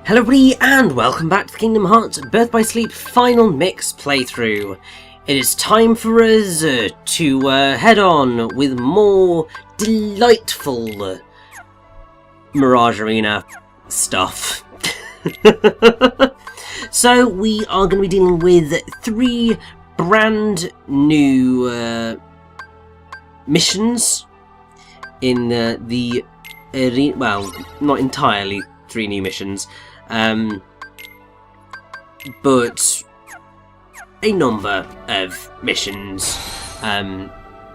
Hello everybody and welcome back to the Kingdom Hearts Birth by Sleep Final Mix playthrough. It is time for us to head on with more delightful Mirage Arena stuff. So we are going to be dealing with 3 brand new missions in the arena. Well, not entirely 3 new missions. But a number of missions,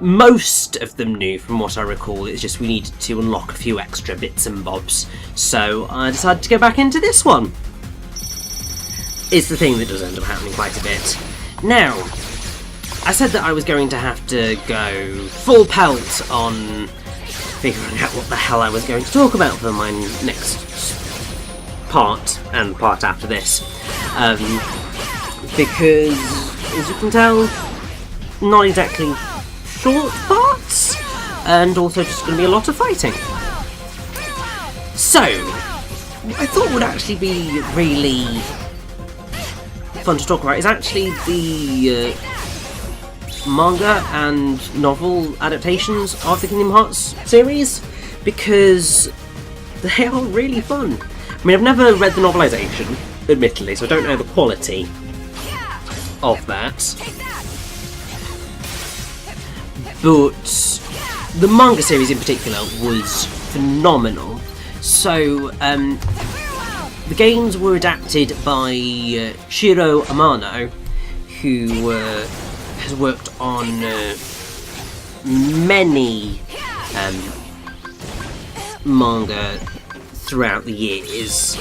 most of them new from what I recall. It's just we needed to unlock a few extra bits and bobs, so I decided to go back into this one. It's the thing that does end up happening quite a bit. Now, I said that I was going to have to go full pelt on figuring out what the hell I was going to talk about for my next part and part after this, because as you can tell, not exactly short parts, and also just going to be a lot of fighting. So what I thought would actually be really fun to talk about is actually the manga and novel adaptations of the Kingdom Hearts series, because they are really fun. I mean, I've never read the novelisation, admittedly, so I don't know the quality of that. But the manga series in particular was phenomenal. So, the games were adapted by Shiro Amano, who has worked on many manga throughout the years,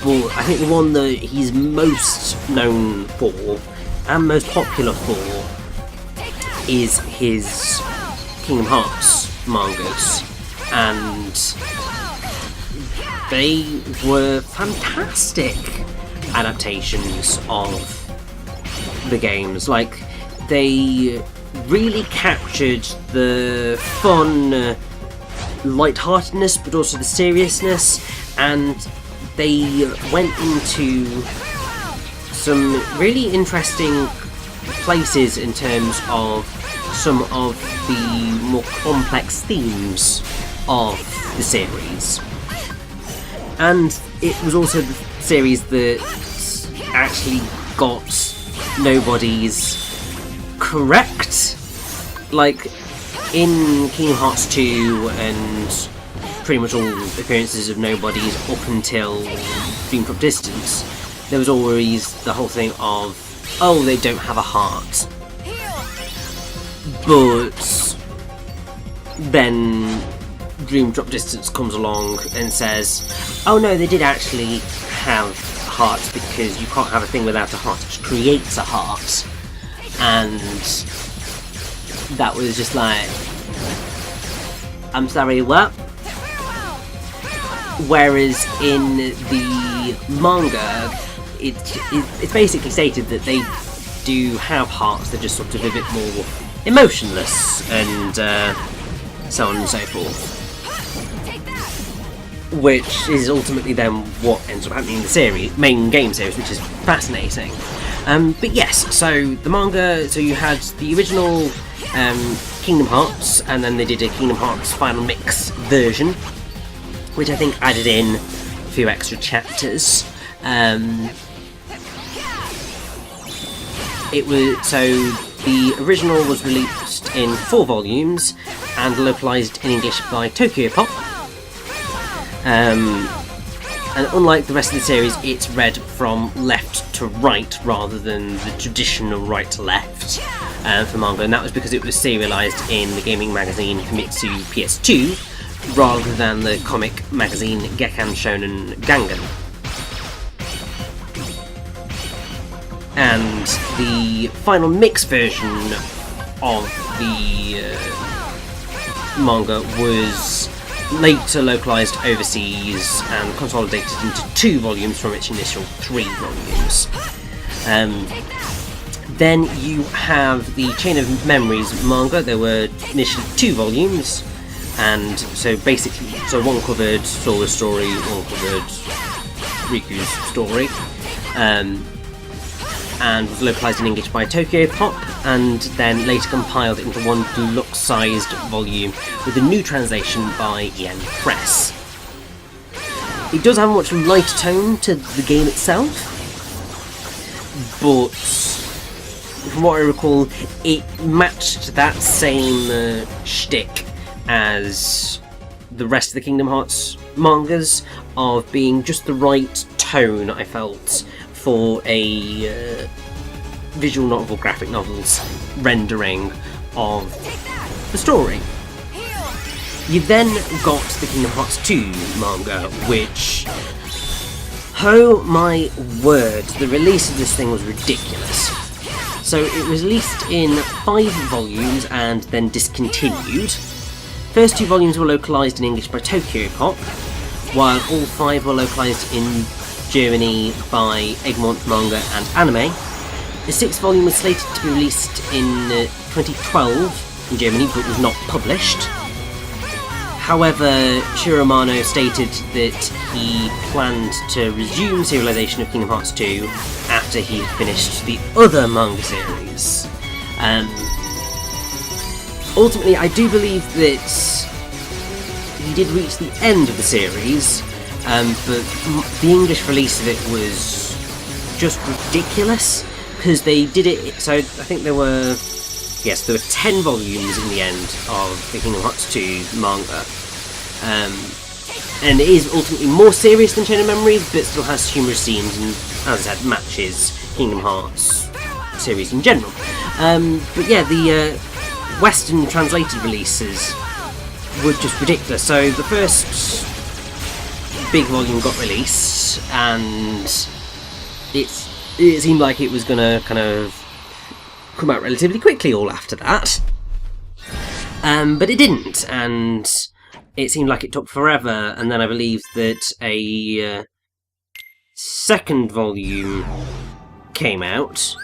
but I think the one that he's most known for and most popular for is his Kingdom Hearts mangas, and they were fantastic adaptations of the games. Like, they really captured the fun lightheartedness, but also the seriousness, and they went into some really interesting places in terms of some of the more complex themes of the series. And it was also the series that actually got Nobody's correct. Like, in Kingdom Hearts 2 and pretty much all appearances of Nobody's up until Dream Drop Distance, there was always the whole thing of, oh, they don't have a heart. But then Dream Drop Distance comes along and says, oh no, they did actually have hearts, because you can't have a thing without a heart, which creates a heart. And that was just like, I'm sorry, what? Whereas in the manga, it's basically stated that they do have hearts, they're just sort of a bit more emotionless, and so on and so forth. Which is ultimately then what ends up happening in the series, main game series, which is fascinating. But yes, so the manga, so you had the original Kingdom Hearts, and then they did a Kingdom Hearts Final Mix version, which I think added in a few extra chapters. It was, so the original was released in 4 volumes and localised in English by Tokyo Pop. And unlike the rest of the series, it's read from left to right rather than the traditional right to left for manga, and that was because it was serialised in the gaming magazine Famitsu PS2 rather than the comic magazine Gekkan Shonen Gangan. And the final mix version of the manga was later localised overseas and consolidated into 2 volumes from its initial 3 volumes. Then you have the Chain of Memories manga. There were initially 2 volumes, and so basically, one covered Sora's story, one covered Riku's story, and was localised in English by Tokyo Pop, and then later compiled into one deluxe-sized volume with a new translation by Yen Press. It does have a much lighter tone to the game itself, but from what I recall, it matched that same shtick as the rest of the Kingdom Hearts mangas, of being just the right tone, I felt, for a visual novel, graphic novels rendering of the story. You then got the Kingdom Hearts 2 manga, which, oh my word, the release of this thing was ridiculous. So it was released in 5 volumes and then discontinued. First 2 volumes were localised in English by Tokyo Pop, while all 5 were localised in Germany by Egmont Manga and Anime. The 6th volume was slated to be released in 2012 in Germany, but was not published. However, Shiromano stated that he planned to resume serialisation of Kingdom Hearts 2 after he had finished the other manga series. Ultimately, I do believe that he did reach the end of the series, but the English release of it was just ridiculous, because they did it, so I think there were 10 volumes in the end of the Kingdom Hearts 2 manga. And it is ultimately more serious than Chain of Memories, but still has humorous scenes and, as I said, matches Kingdom Hearts series in general. But yeah, the Western translated releases were just ridiculous. So the first big volume got released, and it seemed like it was going to kind of come out relatively quickly all after that. But it didn't, and it seemed like it took forever, and then I believe that a second volume came out,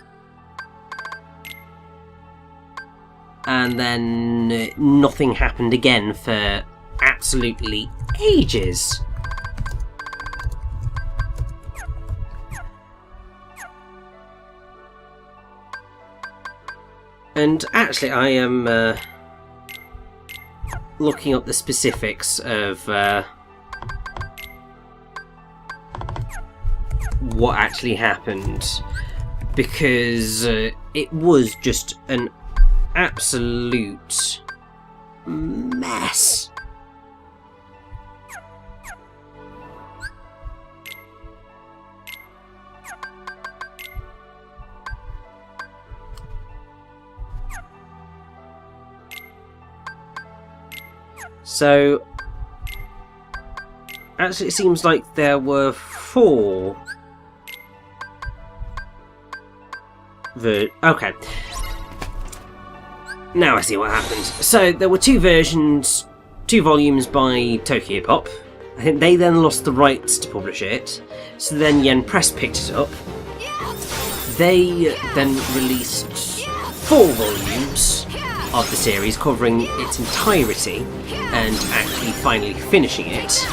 and then nothing happened again for absolutely ages. And actually, I am looking up the specifics of what actually happened, because it was just an absolute mess. So, actually it seems like there were 4 okay. Now I see what happened. So, there were 2 versions, 2 volumes by Tokyo Pop. I think they then lost the rights to publish it, so then Yen Press picked it up. They then released 4 volumes of the series, covering its entirety and actually finally finishing it.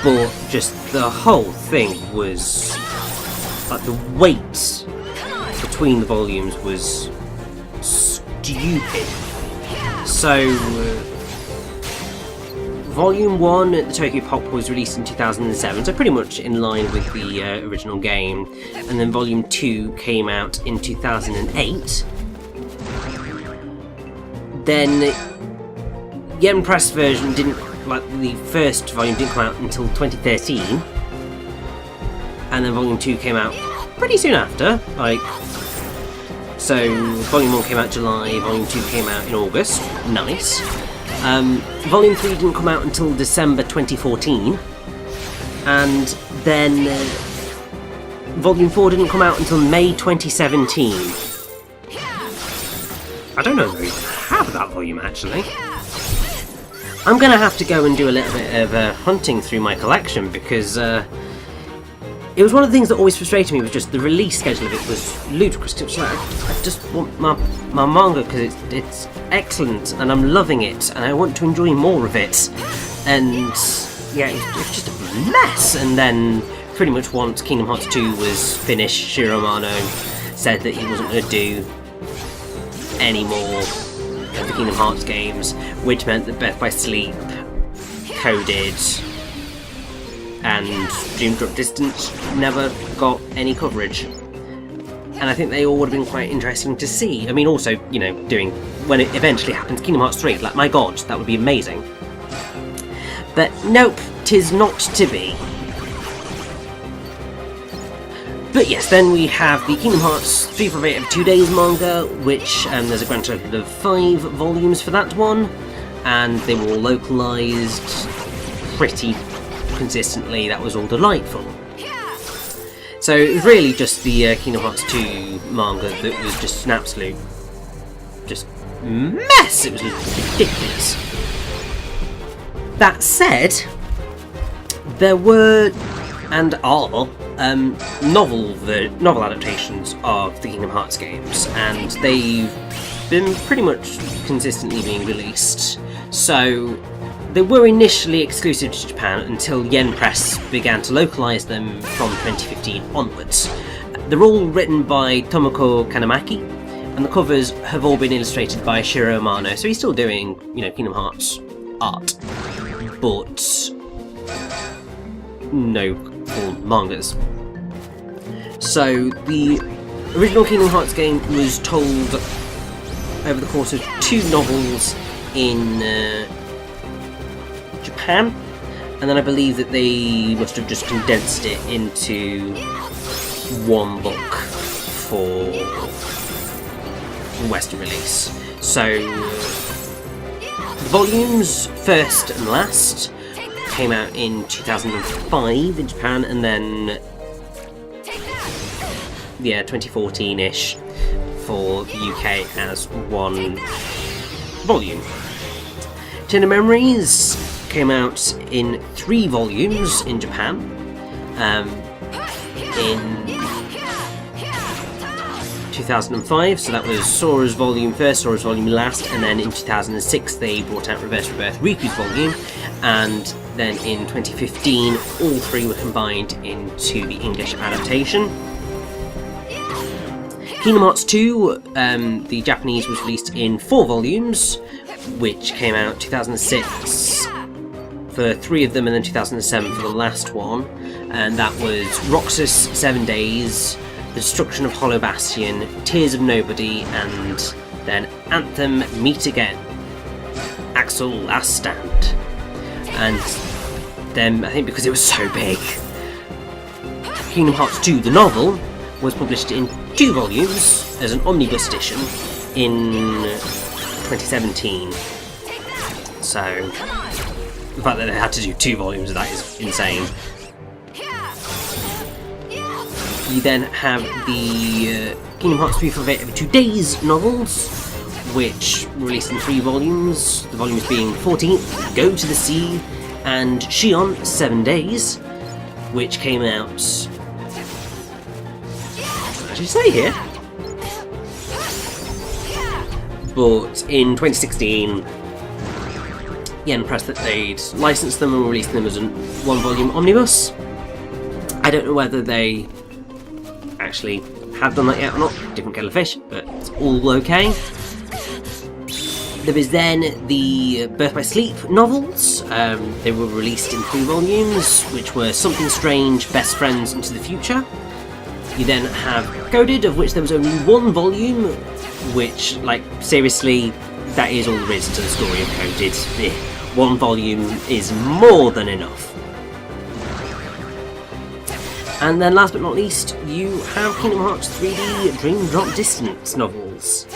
But just the whole thing was like, the weight between the volumes was stupid. So Volume 1 at the Tokyo Pop was released in 2007, so pretty much in line with the original game, and then Volume 2 came out in 2008. Then Yen Press version didn't, like the first volume didn't come out until 2013, and then Volume 2 came out pretty soon after, so Volume 1 came out July, Volume 2 came out in August, nice. Volume 3 didn't come out until December 2014, and then Volume 4 didn't come out until May 2017. I don't know if I have that volume actually. I'm gonna have to go and do a little bit of hunting through my collection, because it was one of the things that always frustrated me, was just the release schedule of it was ludicrous. It was like, I just want my manga because it's excellent and I'm loving it and I want to enjoy more of it. And yeah, it's just a mess. And then pretty much once Kingdom Hearts 2 was finished, Shiro Amano said that he wasn't going to do any more of the Kingdom Hearts games, which meant that Birth by Sleep, Coded, and Dream Drop Distance never got any coverage. And I think they all would have been quite interesting to see. I mean, also, you know, doing, when it eventually happens, Kingdom Hearts 3, like, my god, that would be amazing. But nope, 'tis not to be. But yes, then we have the Kingdom Hearts 3 for 8 of 2 Days manga, which there's a grand total of 5 volumes for that one, and they were all localised pretty consistently. That was all delightful. So it was really just the Kingdom Hearts 2 manga that was just an absolute just mess. It was ridiculous. That said, there were and are novel adaptations of the Kingdom Hearts games, and they've been pretty much consistently being released. So they were initially exclusive to Japan until Yen Press began to localise them from 2015 onwards. They're all written by Tomoko Kanamaki, and the covers have all been illustrated by Shiro Amano, so he's still doing, you know, Kingdom Hearts art, but no full mangas. So the original Kingdom Hearts game was told over the course of 2 novels in Japan, and then I believe that they must have just condensed it into 1 book for Western release. So the volumes, first and last, came out in 2005 in Japan, and then 2014-ish for the UK as 1 volume. Tender Memories came out in 3 volumes in Japan in 2005, so that was Sora's volume first, Sora's volume last, and then in 2006 they brought out Reverse Riku's volume, and then in 2015 all 3 were combined into the English adaptation. Kingdom Hearts 2, the Japanese, was released in 4 volumes, which came out 2006 for 3 of them, and then 2007 for the last one, and that was Roxas 7 Days, The Destruction of Hollow Bastion, Tears of Nobody, and then Anthem, Meet Again, Axel Last Stand. And then, I think because it was so big, Kingdom Hearts 2, the novel, was published in 2 volumes as an omnibus edition in 2017. So the fact that they had to do 2 volumes of that is insane. You then have the Kingdom Hearts 3 for 8 of 2 Days novels, which were released in 3 volumes, the volumes being 14th, Go to the Sea, and Shion 7 Days, which came out... what did you say here? But in 2016, Yen Press that they'd licensed them and released them as a 1-volume omnibus. I don't know whether they actually have done that yet or not, different kettle of fish, but it's all okay. There was then the Birth by Sleep novels. They were released in 3 volumes, which were Something Strange, Best Friends Into the Future. You then have Coded, of which there was only 1 volume, which, like, seriously, that is all there is to the story of Coded. 1 volume is more than enough. And then last but not least, you have Kingdom Hearts 3D Dream Drop Distance novels.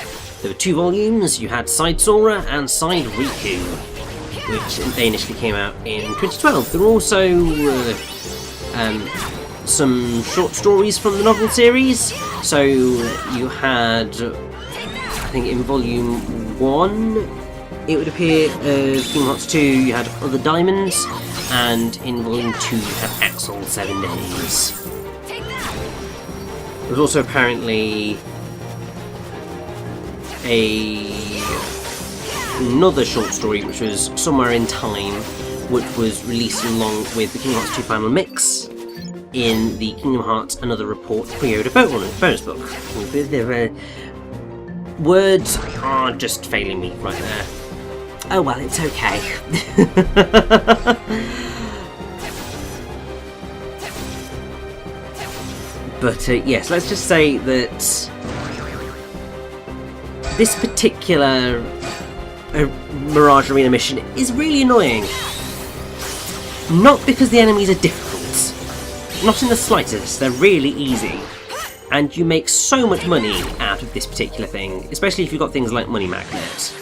There were 2 volumes. You had Side Sora and Side Riku, which they initially came out in 2012. There were also some short stories from the novel series. So you had, I think in volume 1 it would appear Kingdom Hearts 2 you had Other Diamonds, and in volume 2 you had Axel 7 Days. There's also apparently another short story which was Somewhere in Time, which was released along with the Kingdom Hearts 2 Final Mix in the Kingdom Hearts Another Report pre-order bonus book. Words are just failing me right there. Oh well, it's okay. But yes, let's just say that this particular Mirage Arena mission is really annoying. Not because the enemies are difficult, not in the slightest, they're really easy. And you make so much money out of this particular thing, especially if you've got things like Money Magnet.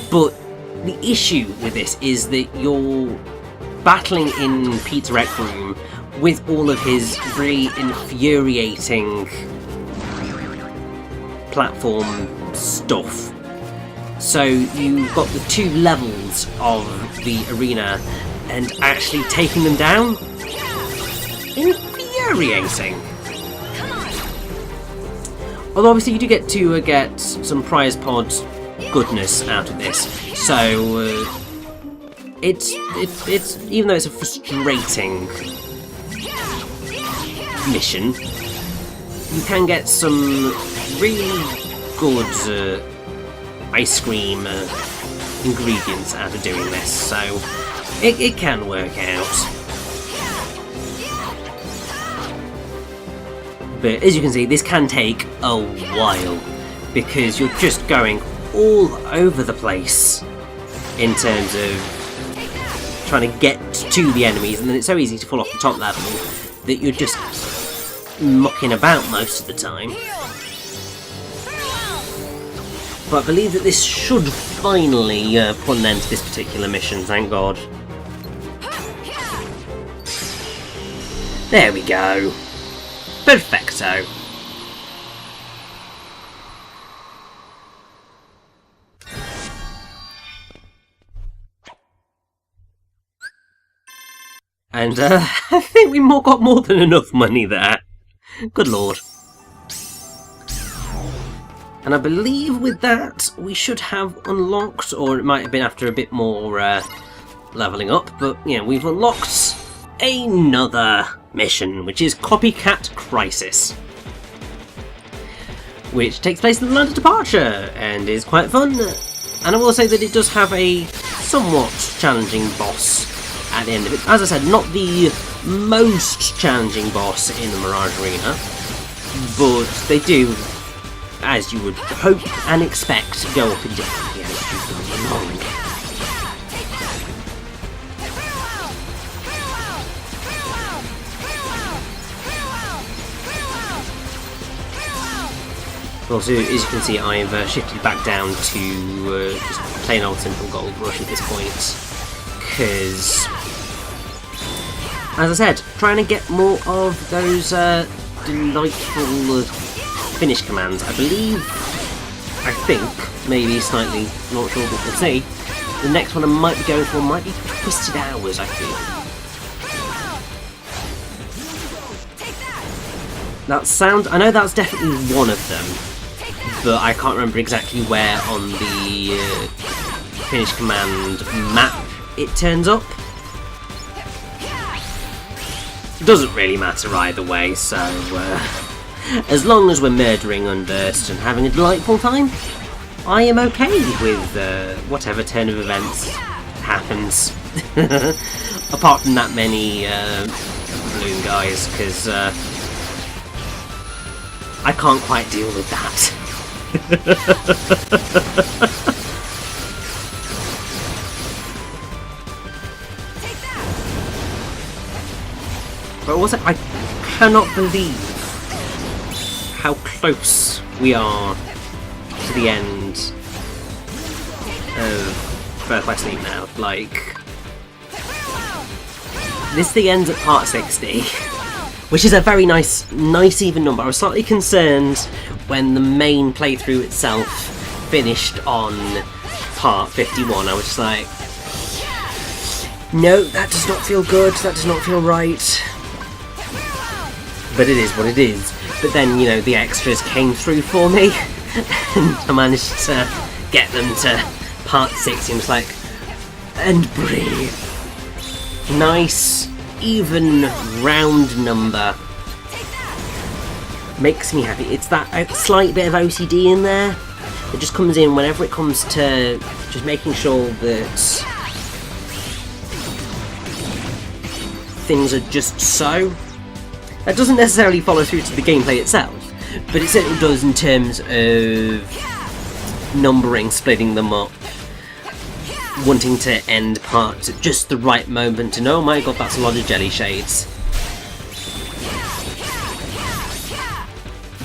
But the issue with this is that you're battling in Pete's Rec Room with all of his really infuriating platform stuff. So you've got the 2 levels of the arena, and actually taking them down? Infuriating! Although obviously you do get to get some prize pod goodness out of this, so it's even though it's a frustrating mission, you can get some really good ice cream ingredients out of doing this, so it can work out. But as you can see, this can take a while, because you're just going all over the place in terms of trying to get to the enemies, and then it's so easy to fall off the top level that you're just mucking about most of the time. But I believe that this should finally put an end to this particular mission, thank God. There we go. Perfecto. And I think we got more than enough money there. Good lord. And I believe with that we should have unlocked, or it might have been after a bit more levelling up, but yeah, we've unlocked another mission, which is Copycat Crisis, which takes place in the land of departure and is quite fun. And I will say that it does have a somewhat challenging boss at the end of it. As I said, not the most challenging boss in the Mirage Arena, but they do, as you would hope and expect, go up in difficulty as you go along. Also, as you can see, I've shifted back down to just plain old simple Gold Rush at this point, because, as I said, trying to get more of those delightful finish commands. I think, maybe slightly, not sure, but we'll see. The next one I might be going for might be Twisted Hours, I feel. That sounds, I know that's definitely one of them, but I can't remember exactly where on the finish command map it turns up. Doesn't really matter either way, so as long as we're murdering Undurst and having a delightful time, I am okay with whatever turn of events happens. Apart from that many balloon guys, because I can't quite deal with that. But also, I cannot believe how close we are to the end of Birth by Sleep now. Like, this thing ends at part 60. Which is a very nice even number. I was slightly concerned when the main playthrough itself finished on part 51. I was just like, no, that does not feel good, that does not feel right. But it is what it is. But then, you know, the extras came through for me, and I managed to get them to part 6. And it's like, and breathe. Nice, even, round number. Makes me happy. It's that slight bit of OCD in there. It just comes in whenever it comes to just making sure that things are just so. That doesn't necessarily follow through to the gameplay itself, but it certainly does in terms of numbering, splitting them up, wanting to end parts at just the right moment, and oh my god, that's a lot of jelly shades.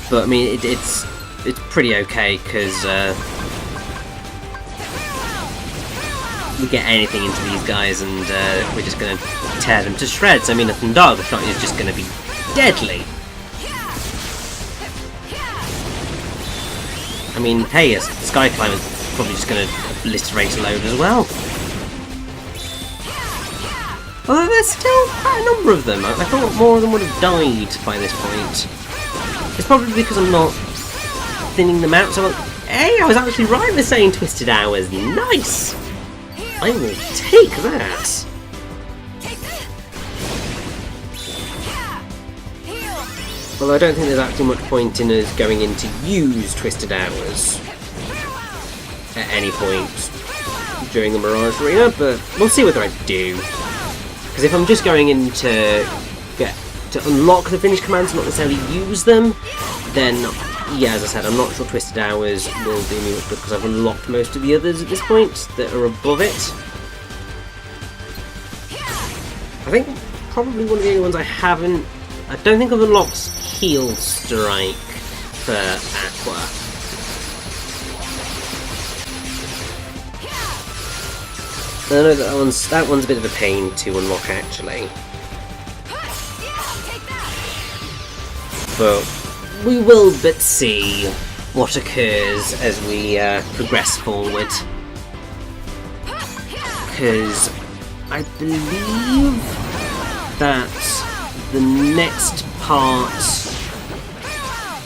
But I mean, it's pretty okay, because we get anything into these guys and we're just going to tear them to shreds. I mean, a Thundaga shot is just going to be deadly. I mean, hey, a Sky Climber's probably just going to obliterate a load as well. Although there's still quite a number of them. I thought more of them would have died by this point. It's probably because I'm not thinning them out, so hey, I was actually right with saying Twisted Hours. Nice! I will take that. Although I don't think there's actually much point in us going in to use Twisted Hours at any point during the Mirage Arena, but we'll see whether I do. Because if I'm just going in to unlock the finished commands, not necessarily use them, then yeah, as I said, I'm not sure Twisted Hours will do me much good because I've unlocked most of the others at this point that are above it. I think probably one of the only ones I haven't. I don't think I've unlocked Heal Strike for Aqua. I know that one's a bit of a pain to unlock actually. But we will but see what occurs as we progress forward. Because I believe that the next part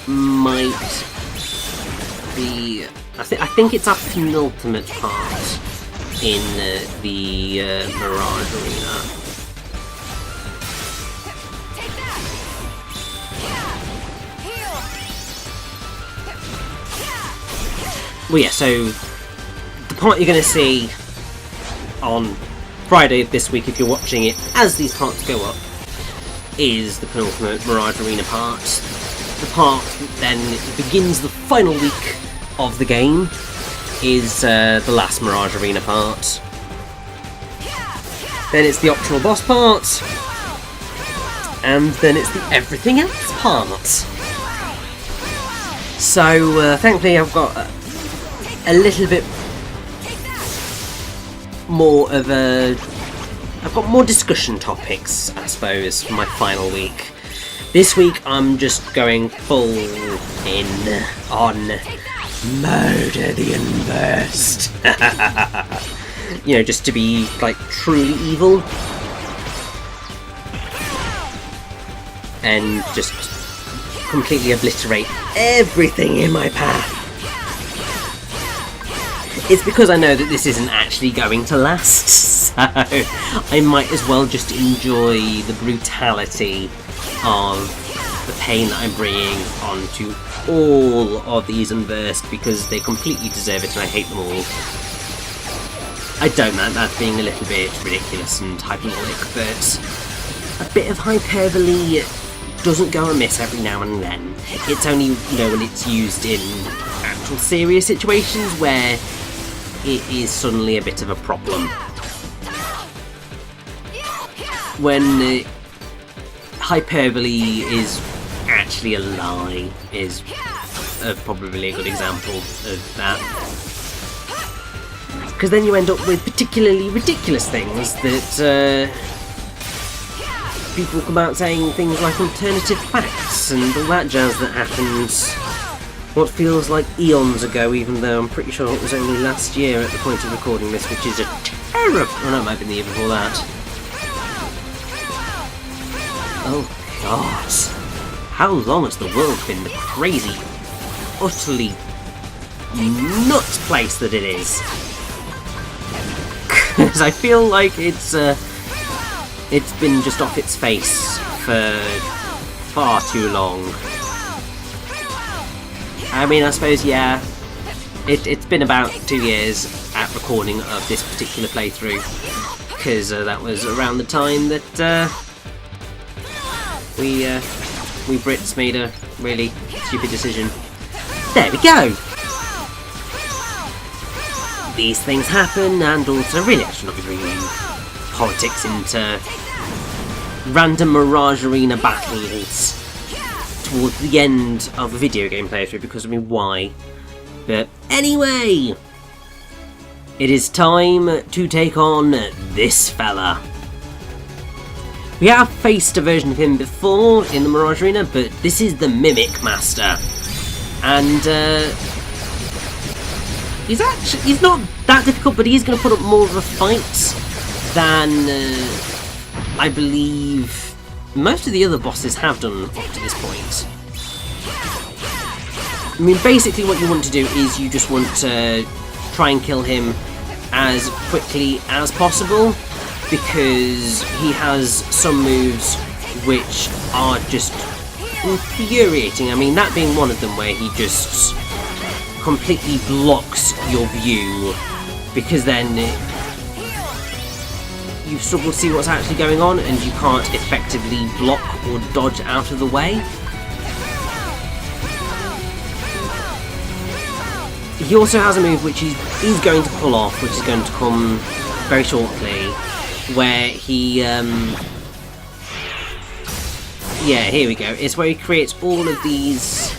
might be. I think it's our penultimate part in the Mirage Arena. Well, yeah, so the part you're going to see on Friday of this week, if you're watching it as these parts go up, is the penultimate Mirage Arena part. The part that then begins the final week of the game is the last Mirage Arena part. Then it's the optional boss part, and then it's the everything else part. So thankfully I've got a little bit more of a. I've got more discussion topics, I suppose, for my final week. This week I'm just going full in on Murder the Unversed. You know, just to be like truly evil and just completely obliterate everything in my path. It's because I know that this isn't actually going to last, so I might as well just enjoy the brutality of the pain that I'm bringing onto all of these Unversed because they completely deserve it and I hate them all. I don't know, that's being a little bit ridiculous and hyperbolic, but a bit of hyperbole doesn't go amiss every now and then. It's only, you know, when it's used in actual serious situations where it is suddenly a bit of a problem. When hyperbole is actually a lie is probably a good example of that. Because then you end up with particularly ridiculous things that people come out saying things like alternative facts and all that jazz that happens what feels like eons ago, even though I'm pretty sure it was only last year at the point of recording this, which is a terrible. Oh no, it might have been the year before that. Oh god. how long has the world been the crazy, utterly nuts place that it is? Because I feel like it's been just off its face for far too long. I mean, I suppose, yeah, it's been about 2 years at recording of this particular playthrough, because that was around the time that we Brits made a really stupid decision. There we go! These things happen, and also really I should not be bringing politics into random Mirage Arena battles towards the end of a video game playthrough, because I mean, why? But anyway, it is time to take on this fella. We have faced a version of him before in the Mirage Arena, but this is the Mimic Master, and he's not that difficult, but he's going to put up more of a fight than I believe most of the other bosses have done up to this point. I mean, basically what you want to do is you just want to try and kill him as quickly as possible, because he has some moves which are just infuriating. I mean, that being one of them, where he just completely blocks your view, because then you struggle to see what's actually going on and you can't effectively block or dodge out of the way. He also has a move which he's going to pull off, which is going to come very shortly, where he yeah, here we go. It's where he creates all of these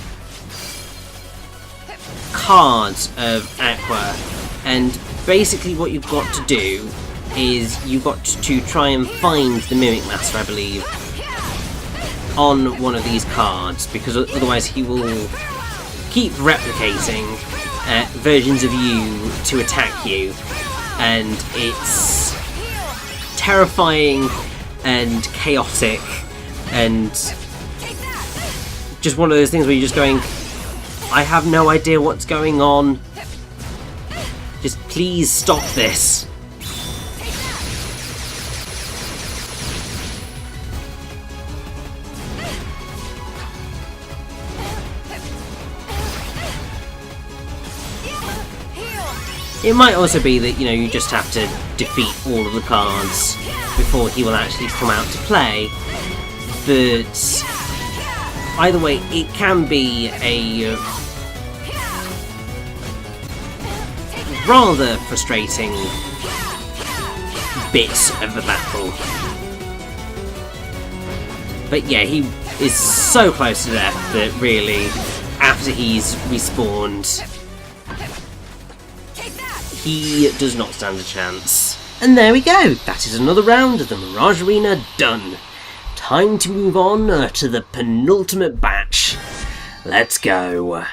cards of Aqua, and basically what you've got to do is you've got to try and find the Mimic Master, I believe, on one of these cards, because otherwise he will keep replicating versions of you to attack you, and it's terrifying and chaotic and just one of those things where you're just going, I have no idea what's going on, just please stop this. It might also be that, you know, you just have to defeat all of the cards before he will actually come out to play, but either way, it can be a rather frustrating bit of the battle. But yeah, he is so close to death that really, after he's respawned, he does not stand a chance. And there we go, that is another round of the Mirage Arena done. Time to move on to the penultimate batch. Let's go.